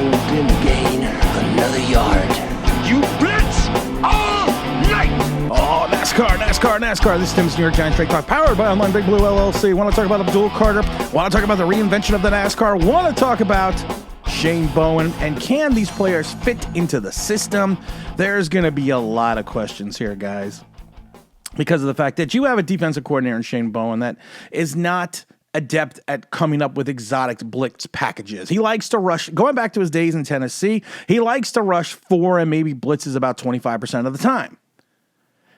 Bowen's gonna gain another yard. You blitz all night! Oh, NASCAR. This is Tim's New York Giants Straight Talk, powered by Online Big Blue LLC. Want to talk about Abdul Carter? Want to talk about the reinvention of the NASCAR? Want to talk about Shane Bowen? And can these players fit into the system? There's going to be a lot of questions here, guys, because of the fact that you have a defensive coordinator in Shane Bowen that is not adept at coming up with exotic blitz packages. He likes to rush, going back to his days in Tennessee, he likes to rush 4 and maybe blitzes about 25% of the time.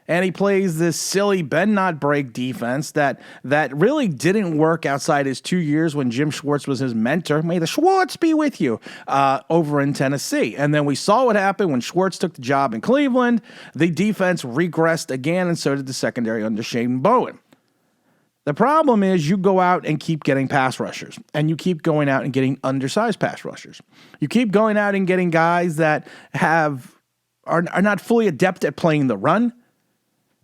And he plays this silly bend not break defense that really didn't work outside his 2 years when Jim Schwartz was his mentor. May the Schwartz be with you, over in Tennessee. And then we saw what happened when Schwartz took the job in Cleveland. The defense regressed again, and so did the secondary under Shane Bowen. The problem is you go out and keep getting pass rushers, and you keep going out and getting undersized pass rushers. You keep going out and getting guys that are not fully adept at playing the run.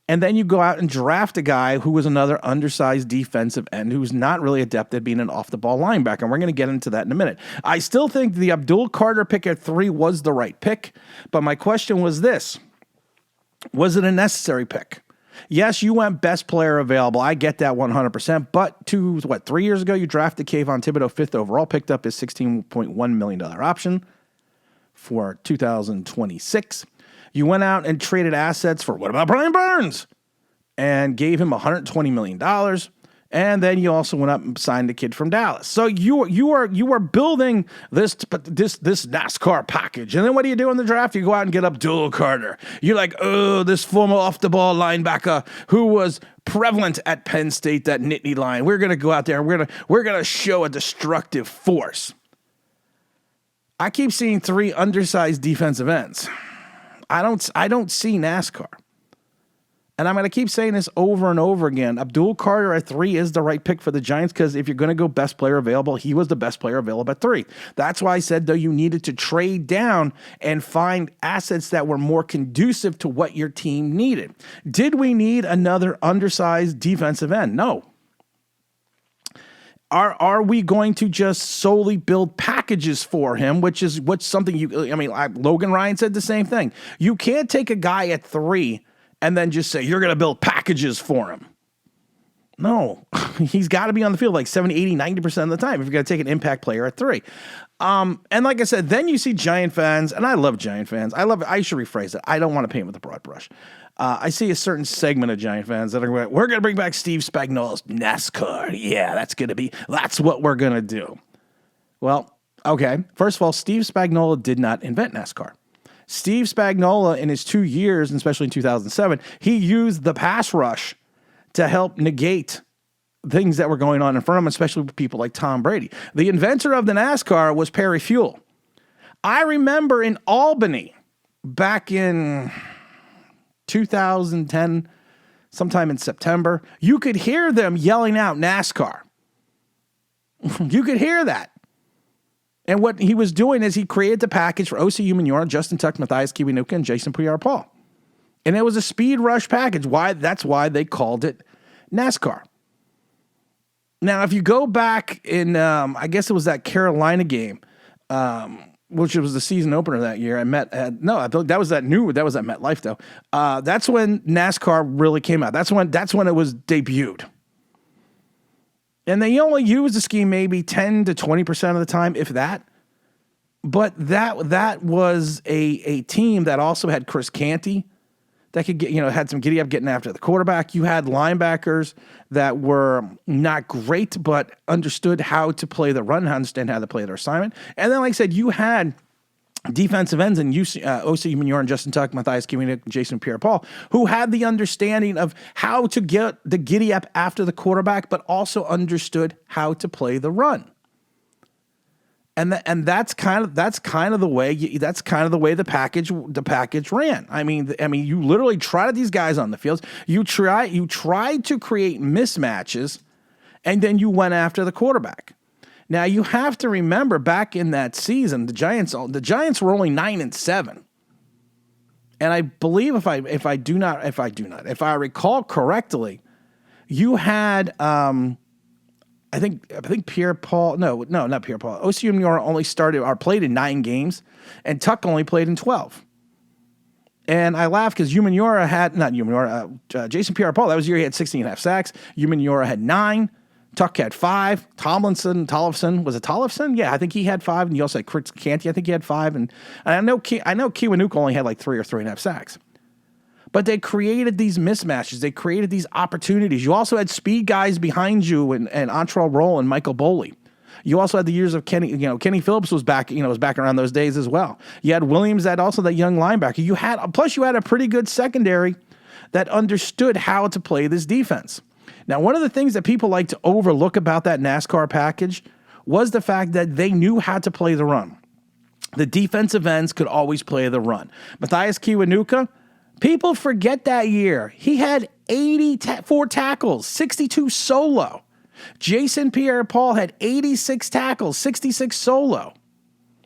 And then you go out and draft a guy who was another undersized defensive end who's not really adept at being an off-the-ball linebacker. And we're going to get into that in a minute. I still think the Abdul Carter pick at 3 was the right pick. But my question was this. Was it a necessary pick? Yes, you went best player available. I get that 100%. But 3 years ago, you drafted Kayvon Thibodeau 5th overall, picked up his $16.1 million option for 2026. You went out and traded assets for, what about Brian Burns? And gave him $120 million. And then you also went up and signed a kid from Dallas. So you are building this NASCAR package. And then what do you do in the draft? You go out and get Abdul Carter. You're like, oh, this former off-the-ball linebacker who was prevalent at Penn State, that Nittany line. We're going to go out there and we're going to show a destructive force. I keep seeing 3 undersized defensive ends. I don't see NASCAR. And I'm going to keep saying this over and over again. Abdul Carter at 3 is the right pick for the Giants because if you're going to go best player available, he was the best player available at 3. That's why I said, though, you needed to trade down and find assets that were more conducive to what your team needed. Did we need another undersized defensive end? No. Are we going to just solely build packages for him, which is something Logan Ryan said the same thing. You can't take a guy at 3 and then just say, you're going to build packages for him. No, he's got to be on the field like 70, 80, 90% of the time if you're going to take an impact player at 3. And like I said, then you see Giant fans, and I love Giant fans. I should rephrase it. I don't want to paint with a broad brush. I see a certain segment of Giant fans that are going, we're going to bring back Steve Spagnuolo's NASCAR. Yeah, that's what we're going to do. Well, okay. First of all, Steve Spagnuolo did not invent NASCAR. Steve Spagnuolo, in his 2 years, and especially in 2007, he used the pass rush to help negate things that were going on in front of him, especially with people like Tom Brady. The inventor of the NASCAR was Perry Fuel. I remember in Albany back in 2010, sometime in September, you could hear them yelling out NASCAR. You could hear that. And what he was doing is he created the package for O.C. Umenyiora, Justin Tuck, Matthias Kiwanuka, and Jason Pierre-Paul. And it was a speed rush package. That's why they called it NASCAR. Now, if you go back in, I guess it was that Carolina game, which was the season opener that year. That was at MetLife though. That's when NASCAR really came out. That's when it was debuted. And they only used the scheme maybe 10 to 20% of the time, if that. But that was a team that also had Chris Canty that could get, had some giddy up getting after the quarterback. You had linebackers that were not great, but understood how to play the run, understand how to play their assignment. And then, like I said, you had defensive ends in O.C. Umenyiora and Justin Tuck, Matthias Kiwanuka, and Jason Pierre-Paul, who had the understanding of how to get the giddy up after the quarterback, but also understood how to play the run. And that's kind of the way the package ran. I mean, you literally trotted these guys on the field. You tried to create mismatches, and then you went after the quarterback. Now you have to remember, back in that season, the Giants were only 9-7, and I believe if I recall correctly, you had I think Pierre-Paul, no, not Pierre-Paul. Osi Umenyiora only started or played in 9 games, and Tuck only played in 12. And I laugh because Jason Pierre-Paul, that was the year he had 16.5 sacks. Umenyiora had 9. Tuck had 5. Tollefson, was it Tollefson? Yeah, I think he had 5. And you also had Chris Canty, I think he had 5. And I know Kiwanuka only had like 3 or 3.5 sacks. But they created these mismatches. They created these opportunities. You also had speed guys behind you and Antrell Roll and Michael Boley. You also had the years of Kenny Phillips was back around those days as well. You had Williams, that young linebacker. Plus you had a pretty good secondary that understood how to play this defense. Now, one of the things that people like to overlook about that NASCAR package was the fact that they knew how to play the run. The defensive ends could always play the run. Matthias Kiwanuka, people forget that year. He had 84 tackles, 62 solo. Jason Pierre-Paul had 86 tackles, 66 solo.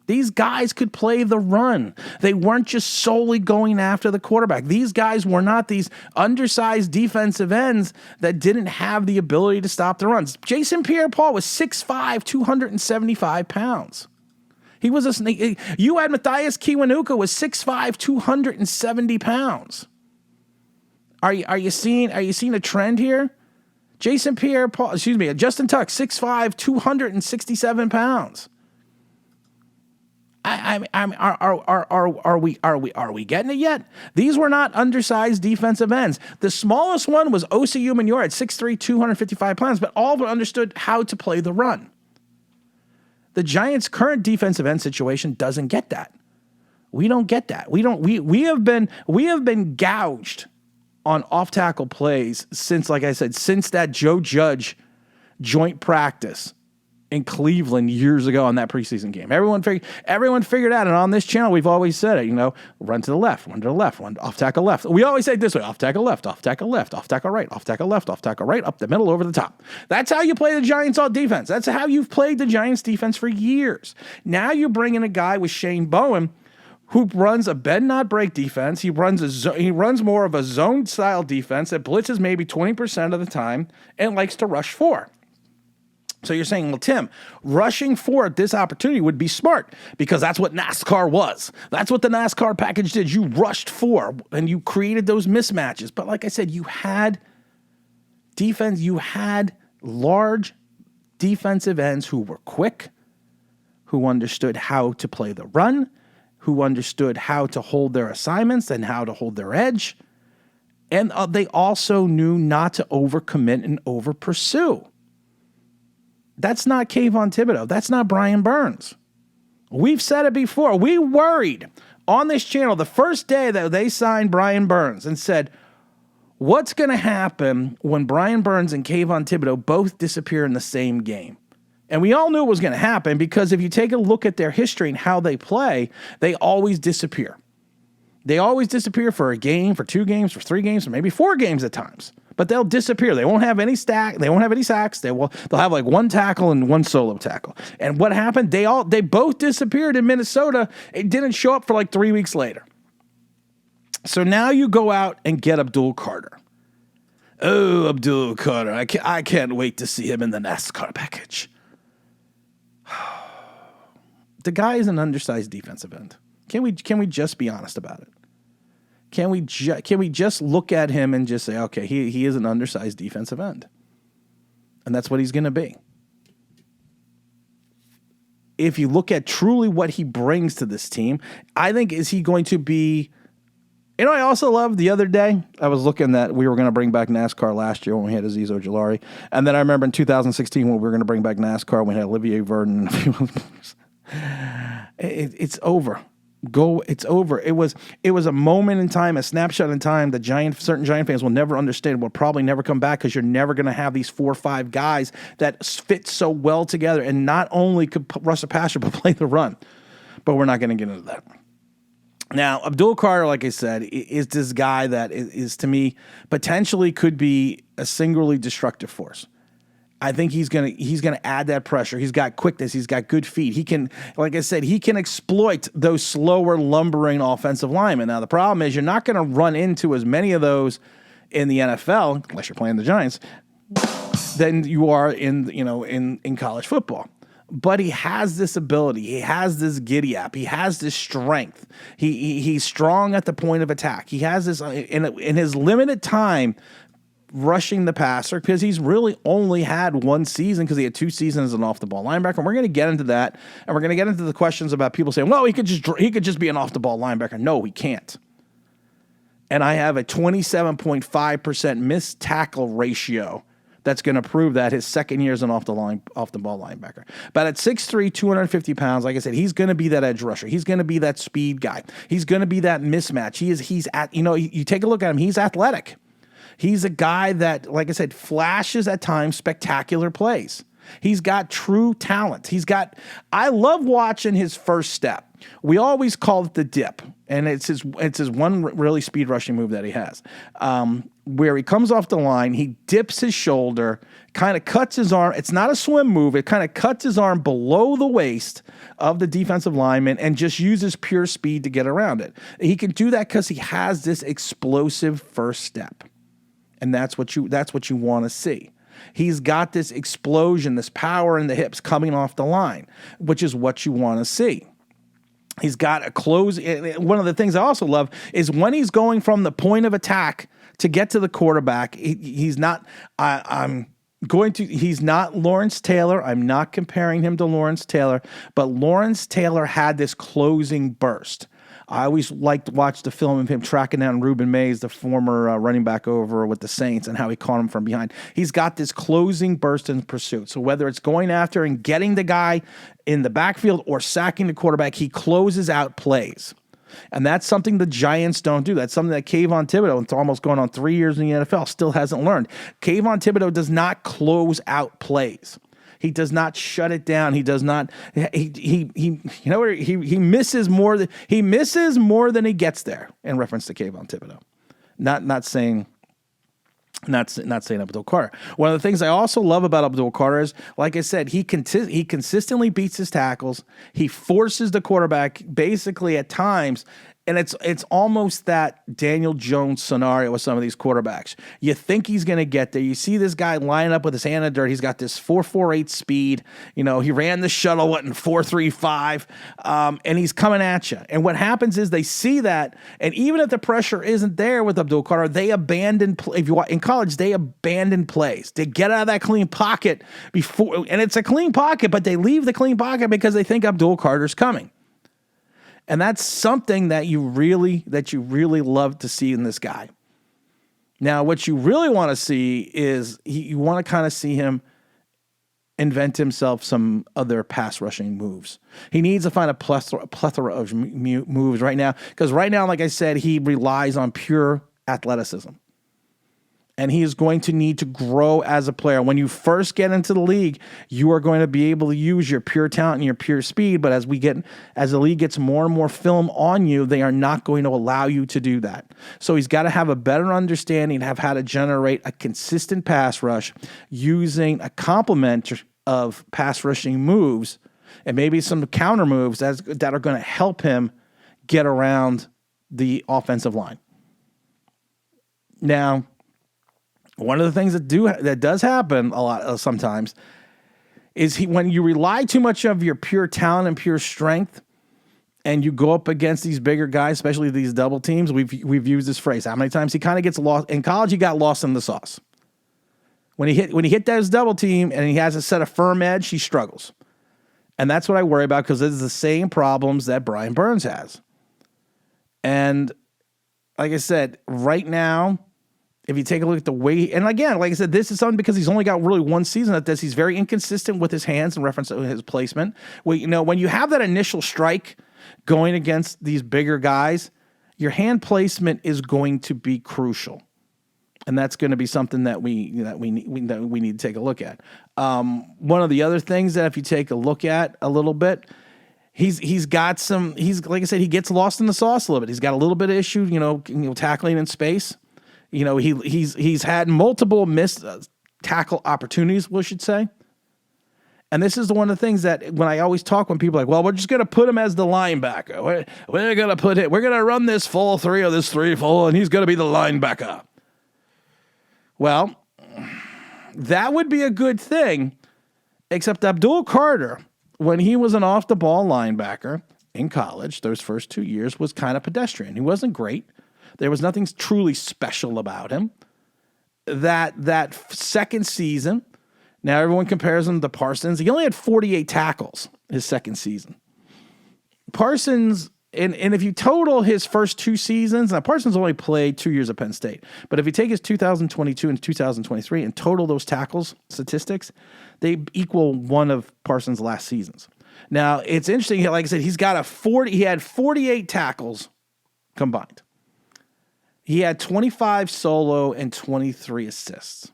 These guys could play the run. They weren't just solely going after the quarterback. These guys were not these undersized defensive ends that didn't have the ability to stop the runs. Jason Pierre-Paul was 6'5", 275 pounds. He was a snake. You had Matthias Kiwanuka was 6'5", 270 pounds. Are you seeing a trend here? Justin Tuck, 6'5", 267 pounds. Are we getting it yet? These were not undersized defensive ends. The smallest one was Osi Umenyiora at 6'3", 255 pounds, but all of them understood how to play the run. The Giants' current defensive end situation doesn't get that. We don't get that. We have been gouged on off-tackle plays since, like I said, since that Joe Judge joint practice in Cleveland years ago on that preseason game. Everyone figured out, and on this channel we've always said it, run to the left, run off tackle left. We always say it this way, off tackle left, off tackle left, off tackle right, off tackle left, off tackle right, up the middle, over the top. That's how you play the Giants all defense. That's how you've played the Giants defense for years. Now you bring in a guy with Shane Bowen who runs a bend not break defense. He runs more of a zone style defense that blitzes maybe 20% of the time and likes to rush 4. So you're saying, well, Tim, rushing 4 at this opportunity would be smart because that's what NASCAR was. That's what the NASCAR package did. You rushed 4 and you created those mismatches. But like I said, you had defense, you had large defensive ends who were quick, who understood how to play the run, who understood how to hold their assignments and how to hold their edge. And they also knew not to overcommit and overpursue. That's not Kayvon Thibodeau. That's not Brian Burns. We've said it before. We worried on this channel the first day that they signed Brian Burns and said, what's going to happen when Brian Burns and Kayvon Thibodeau both disappear in the same game? And we all knew it was going to happen because if you take a look at their history and how they play, they always disappear. They always disappear for a game, for 2 games, for 3 games, or maybe 4 games at times. But they'll disappear. They won't have any stack. They won't have any sacks. They'll have like 1 tackle and 1 solo tackle. And what happened? They both disappeared in Minnesota. It didn't show up for like 3 weeks later. So now you go out and get Abdul Carter. Oh, Abdul Carter! I can't wait to see him in the NASCAR package. The guy is an undersized defensive end. Can we just be honest about it? Can we just look at him and just say, okay, he is an undersized defensive end, and that's what he's going to be. If you look at truly what he brings to this team, I think is he going to be. I also love the other day, I was looking that we were going to bring back NASCAR last year when we had Aziz Ojulari. And then I remember in 2016 when we were going to bring back NASCAR, we had Olivier Verdon and a few others. It's over. It's over. It was a moment in time, a snapshot in time that certain Giant fans will never understand, will probably never come back because you're never going to have these 4 or 5 guys that fit so well together and not only could rush a passer but play the run. But we're not going to get into that. Now, Abdul Carter, like I said, is this guy that is to me potentially could be a singularly destructive force. I think he's gonna add that pressure. He's got quickness. He's got good feet. He can, like I said, he can exploit those slower, lumbering offensive linemen. Now, the problem is you're not going to run into as many of those in the NFL, unless you're playing the Giants. than you are in college football. But he has this ability. He has this giddy up. He has this strength. He's strong at the point of attack. He has this in his limited time rushing the passer, because he's really only had one season, because he had 2 seasons as an off the ball linebacker. And we're going to get into that, and we're going to get into the questions about people saying, well, he could just be an off the ball linebacker. No, he can't. And I have a 27.5% missed tackle ratio that's going to prove that his second year as an off the ball linebacker. But at 6'3", 250 pounds, like I said, he's going to be that edge rusher. He's going to be that speed guy. He's going to be that mismatch. You take a look at him, he's athletic. He's a guy that, like I said, flashes at times spectacular plays. He's got true talent. I love watching his first step. We always call it the dip, and it's his one really speed rushing move that he has, where he comes off the line, he dips his shoulder, kind of cuts his arm. It's not a swim move. It kind of cuts his arm below the waist of the defensive lineman and just uses pure speed to get around it. He can do that because he has this explosive first step, and that's what you want to see. He's got this explosion, this power in the hips coming off the line, which is what you want to see. He's got a close. One of the things I also love is when he's going from the point of attack to get to the quarterback. He's not. He's not Lawrence Taylor. I'm not comparing him to Lawrence Taylor, but Lawrence Taylor had this closing burst. I always liked to watch the film of him tracking down Reuben Mays, the former running back over with the Saints, and how he caught him from behind. He's got this closing burst in pursuit. So whether it's going after and getting the guy in the backfield or sacking the quarterback, he closes out plays. And that's something the Giants don't do. That's something that Kayvon Thibodeau, it's almost going on 3 years in the NFL, still hasn't learned. Kayvon Thibodeau does not close out plays. He does not shut it down. He does not. He misses more than he gets there. In reference to Kayvon Thibodeau, not saying Abdul Carter. One of the things I also love about Abdul Carter is, like I said, he consistently beats his tackles. He forces the quarterback basically at times. And it's almost that Daniel Jones scenario with some of these quarterbacks. You think he's going to get there. You see this guy line up with his hand in the dirt. He's got this 4.48 speed. He ran the shuttle in 4.35, and he's coming at you. And what happens is they see that, and even if the pressure isn't there with Abdul Carter, they abandon. If you in college, they abandon plays. They get out of that clean pocket before, and it's a clean pocket, but they leave the clean pocket because they think Abdul Carter's coming. And that's something that you really love to see in this guy. Now, what you really want to see is you want to kind of see him invent himself some other pass rushing moves. He needs to find a plethora of moves right now, because right now, like I said, he relies on pure athleticism. And he is going to need to grow as a player. When you first get into the league, you are going to be able to use your pure talent and your pure speed. But as the league gets more and more film on you, they are not going to allow you to do that. So he's got to have a better understanding of how to generate a consistent pass rush using a complement of pass rushing moves and maybe some counter moves that are going to help him get around the offensive line. Now, one of the things that does happen a lot sometimes is when you rely too much of your pure talent and pure strength, and you go up against these bigger guys, especially these double teams. We've used this phrase how many times? He kind of gets lost in college. He got lost in the sauce. When he hit that double team and he has a set of firm edge, he struggles, and that's what I worry about, because it's the same problems that Brian Burns has. And like I said, right now, if you take a look at the way, and again, like I said, this is something because he's only got really one season at this. He's very inconsistent with his hands in reference to his placement. Well, when you have that initial strike going against these bigger guys, your hand placement is going to be crucial, and that's going to be something that we need to take a look at. One of the other things that if you take a look at a little bit, he's like I said, he gets lost in the sauce a little bit. He's got a little bit of issue, tackling in space. He's had multiple missed tackle opportunities, we should say. And this is one of the things that when I always talk, when people are like, well, we're just going to put him as the linebacker. We're going to put it. We're going to run this full 3 or this 3 full, and he's going to be the linebacker. Well, That would be a good thing, except Abdul Carter, when he was an off-the-ball linebacker in college, those first 2 years was kind of pedestrian. He wasn't great. There was nothing truly special about him. That second season, now everyone compares him to Parsons. He only had 48 tackles his second season. Parsons, and if you total his first 2 seasons, now Parsons only played 2 years at Penn State, but if you take his 2022 and 2023 and total those tackles statistics, they equal one of Parsons' last seasons. Now, it's interesting, like I said, he had 48 tackles combined. He had 25 solo and 23 assists.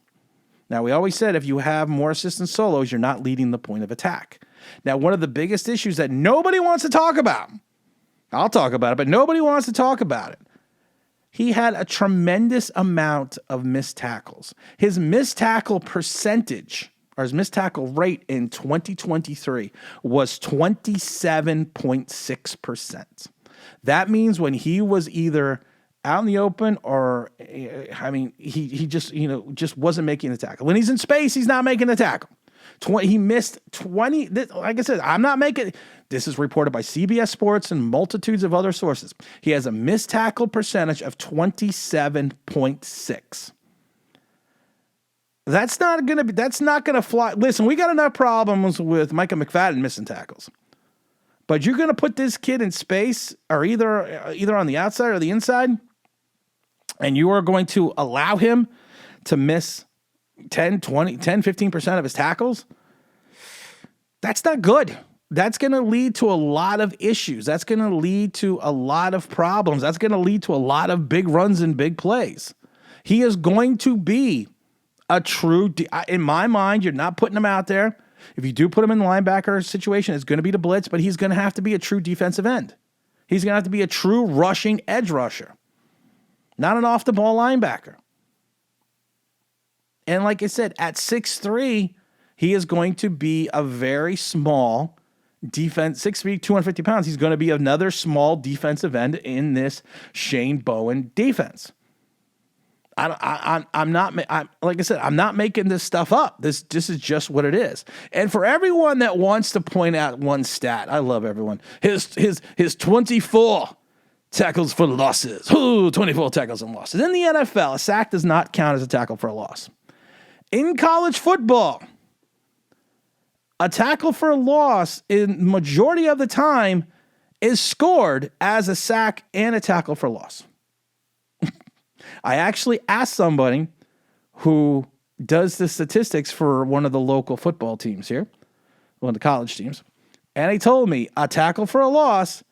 Now, we always said if you have more assists than solos, you're not leading the point of attack. Now, one of the biggest issues that nobody wants to talk about, I'll talk about it, but nobody wants to talk about it. He had a tremendous amount of missed tackles. His missed tackle percentage, or his missed tackle rate in 2023 was 27.6%. That means when he was either out in the open or, he just wasn't making the tackle. When he's in space, he's not making the tackle. He missed 20. Like I said, I'm not making. This is reported by CBS Sports and multitudes of other sources. He has a missed tackle percentage of 27.6. That's not gonna fly. Listen, we got enough problems with Micah McFadden missing tackles, but you're gonna put this kid in space or either on the outside or the inside, and you are going to allow him to miss 15% of his tackles. That's not good. That's going to lead to a lot of issues. That's going to lead to a lot of problems. That's going to lead to a lot of big runs and big plays. He is going to be a true, in my mind, you're not putting him out there. If you do put him in the linebacker situation, it's going to be the blitz, but he's going to have to be a true defensive end. He's going to have to be a true rushing edge rusher, not an off-the-ball linebacker. And like I said, at 6'3", he is going to be a very small defense, 6'3", 250 pounds. He's going to be another small defensive end in this Shane Bowen defense. I'm not making this stuff up. This is just what it is. And for everyone that wants to point out one stat, I love everyone. His 24 tackles for losses. 24 tackles and losses. In the NFL, a sack does not count as a tackle for a loss. In college football, a tackle for a loss in majority of the time is scored as a sack and a tackle for loss. I actually asked somebody who does the statistics for one of the local football teams here, one of the college teams, and he told me a tackle for a loss,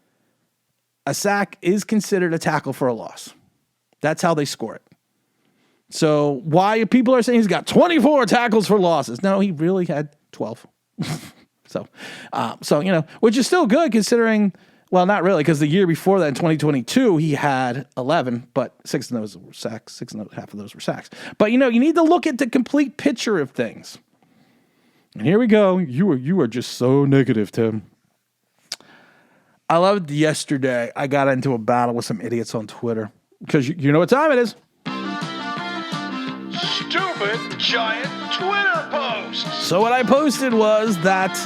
a sack is considered a tackle for a loss. That's how they score it. So why people are saying he's got 24 tackles for losses? No, he really had 12. So which is still good considering, well, not really, because the year before that in 2022, he had 11, but 6 of those were sacks. 6.5 of those were sacks. But, you need to look at the complete picture of things. And here we go. You are just so negative, Tim. I loved yesterday. I got into a battle with some idiots on Twitter because you know what time it is. Stupid giant Twitter post. So what I posted was that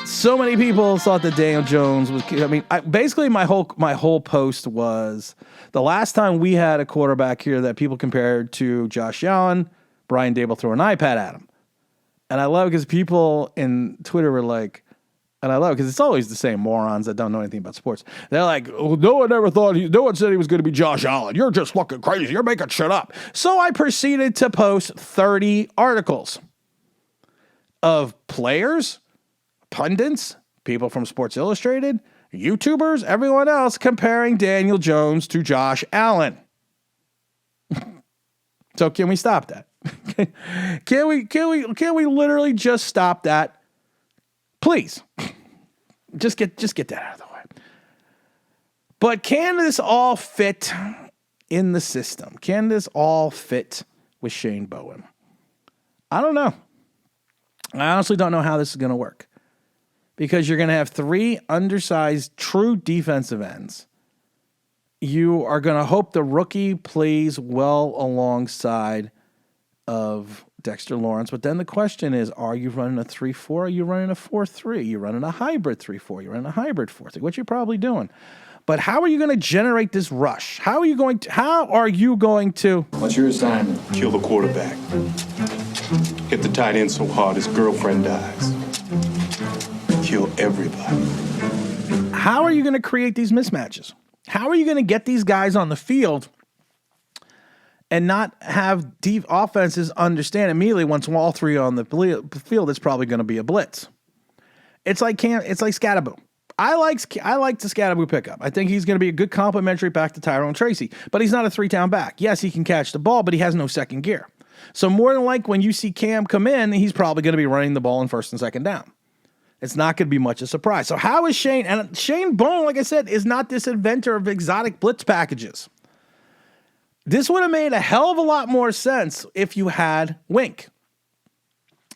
so many people thought that Daniel Jones was. Basically my whole post was the last time we had a quarterback here that people compared to Josh Allen, Brian Dable threw an iPad at him, and I love because people in Twitter were like. And I love it because it's always the same morons that don't know anything about sports. They're like, oh, no one said he was going to be Josh Allen. You're just fucking crazy. You're making shit up. So I proceeded to post 30 articles of players, pundits, people from Sports Illustrated, YouTubers, everyone else comparing Daniel Jones to Josh Allen. So can we stop that? Can we literally just stop that? Please, just get that out of the way. But can this all fit in the system? Can this all fit with Shane Bowen? I don't know. I honestly don't know how this is going to work. Because you're going to have 3 undersized true defensive ends. You are going to hope the rookie plays well alongside of Dexter Lawrence. But then the question is, are you running a 3-4? Are you running a 4-3? You're running a hybrid 3-4. You're running a hybrid 4-3. What you're probably doing. But how are you going to generate this rush? How are you going to? What's your assignment? Kill the quarterback. Hit the tight end so hard his girlfriend dies. Kill everybody. How are you going to create these mismatches? How are you going to get these guys on the field and not have deep offenses understand immediately once all three are on the field, it's probably going to be a blitz. It's like Scattaboo. I like the Scattaboo pickup. I think he's going to be a good complementary back to Tyrone Tracy, but he's not a 3-down back. Yes, he can catch the ball, but he has no second gear. So more than like when you see Cam come in, he's probably going to be running the ball in first and second down. It's not going to be much of a surprise. So how is Shane? And Shane Bowen, like I said, is not this inventor of exotic blitz packages. This would have made a hell of a lot more sense if you had Wink.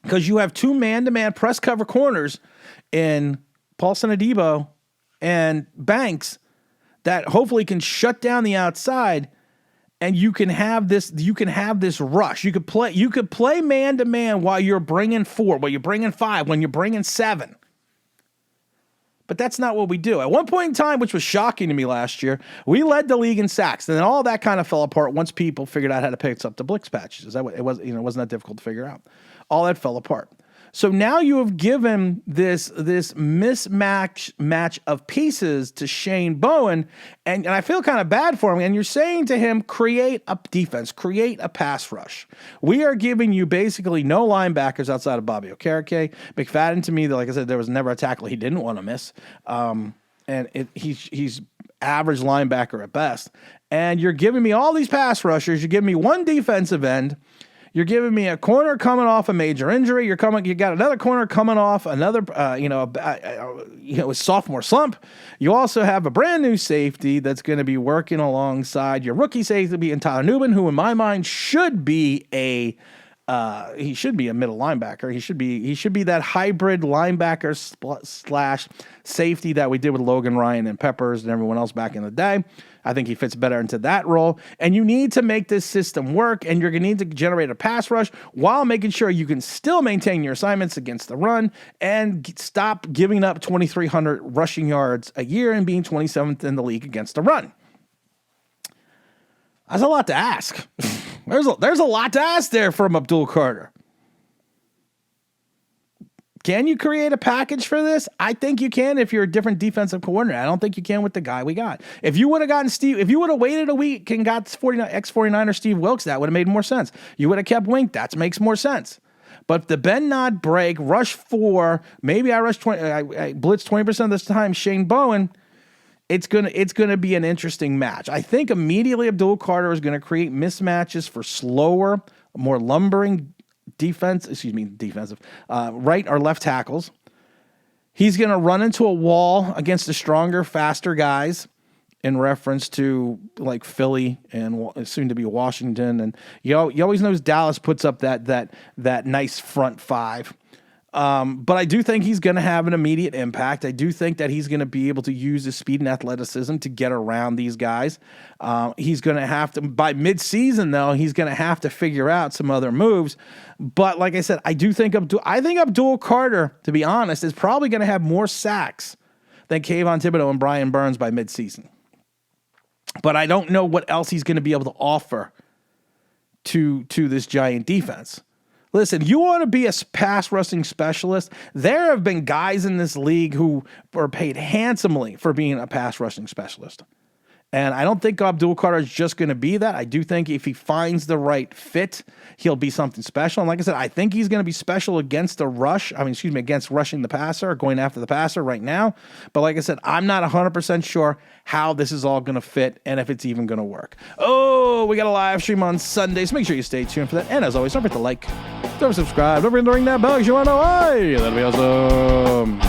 Because you have two man-to-man press cover corners in Paulson Adebo and Banks that hopefully can shut down the outside, and you can have this rush. You could play man to man while you're bringing 4, while you're bringing 5, when you're bringing 7. But that's not what we do. At one point in time, which was shocking to me last year, we led the league in sacks, and then all that kind of fell apart once people figured out how to pick up the blitz patches. It wasn't that difficult to figure out. All that fell apart. So now you have given this match of pieces to Shane Bowen, and I feel kind of bad for him. And you're saying to him, create a defense, create a pass rush. We are giving you basically no linebackers outside of Bobby Okereke. McFadden, to me, like I said, there was never a tackle he didn't want to miss. He's average linebacker at best. And you're giving me all these pass rushers. You're giving me one defensive end. You're giving me a corner coming off a major injury. You got another corner coming off another, a sophomore slump. You also have a brand new safety that's going to be working alongside your rookie safety in Tyler Newman, who in my mind should be a middle linebacker. He should be that hybrid linebacker slash safety that we did with Logan Ryan and Peppers and everyone else back in the day. I think he fits better into that role. And you need to make this system work, and you're going to need to generate a pass rush while making sure you can still maintain your assignments against the run and stop giving up 2,300 rushing yards a year and being 27th in the league against the run. That's a lot to ask. There's a lot to ask there from Abdul Carter. Can you create a package for this? I think you can if you're a different defensive coordinator. I don't think you can with the guy we got. If you would have waited a week and got ex-49er Steve Wilkes, that would have made more sense. You would have kept Wink. That makes more sense. But the bend, not break, rush 4, maybe I rush 20, I blitz 20% of this time, Shane Bowen, it's gonna be an interesting match. I think immediately Abdul Carter is going to create mismatches for slower, more lumbering defensive, right or left tackles. He's going to run into a wall against the stronger, faster guys in reference to like Philly and soon to be Washington. And you always knows Dallas puts up that nice front 5. But I do think he's going to have an immediate impact. I do think that he's going to be able to use his speed and athleticism to get around these guys. He's going to have to, by midseason though, he's going to have to figure out some other moves. But like I said, I think Abdul Carter, to be honest, is probably going to have more sacks than Kayvon Thibodeau and Brian Burns by midseason. But I don't know what else he's going to be able to offer to this Giant defense. Listen, you want to be a pass rushing specialist? There have been guys in this league who are paid handsomely for being a pass rushing specialist. And I don't think Abdul Carter is just going to be that. I do think if he finds the right fit, he'll be something special. And like I said, I think he's going to be special against against rushing the passer or going after the passer right now. But like I said, I'm not 100% sure how this is all going to fit and if it's even going to work. Oh, we got a live stream on Sunday, so make sure you stay tuned for that. And as always, don't forget to like, don't subscribe, don't forget to ring that bell because you want to know why. That'll be awesome.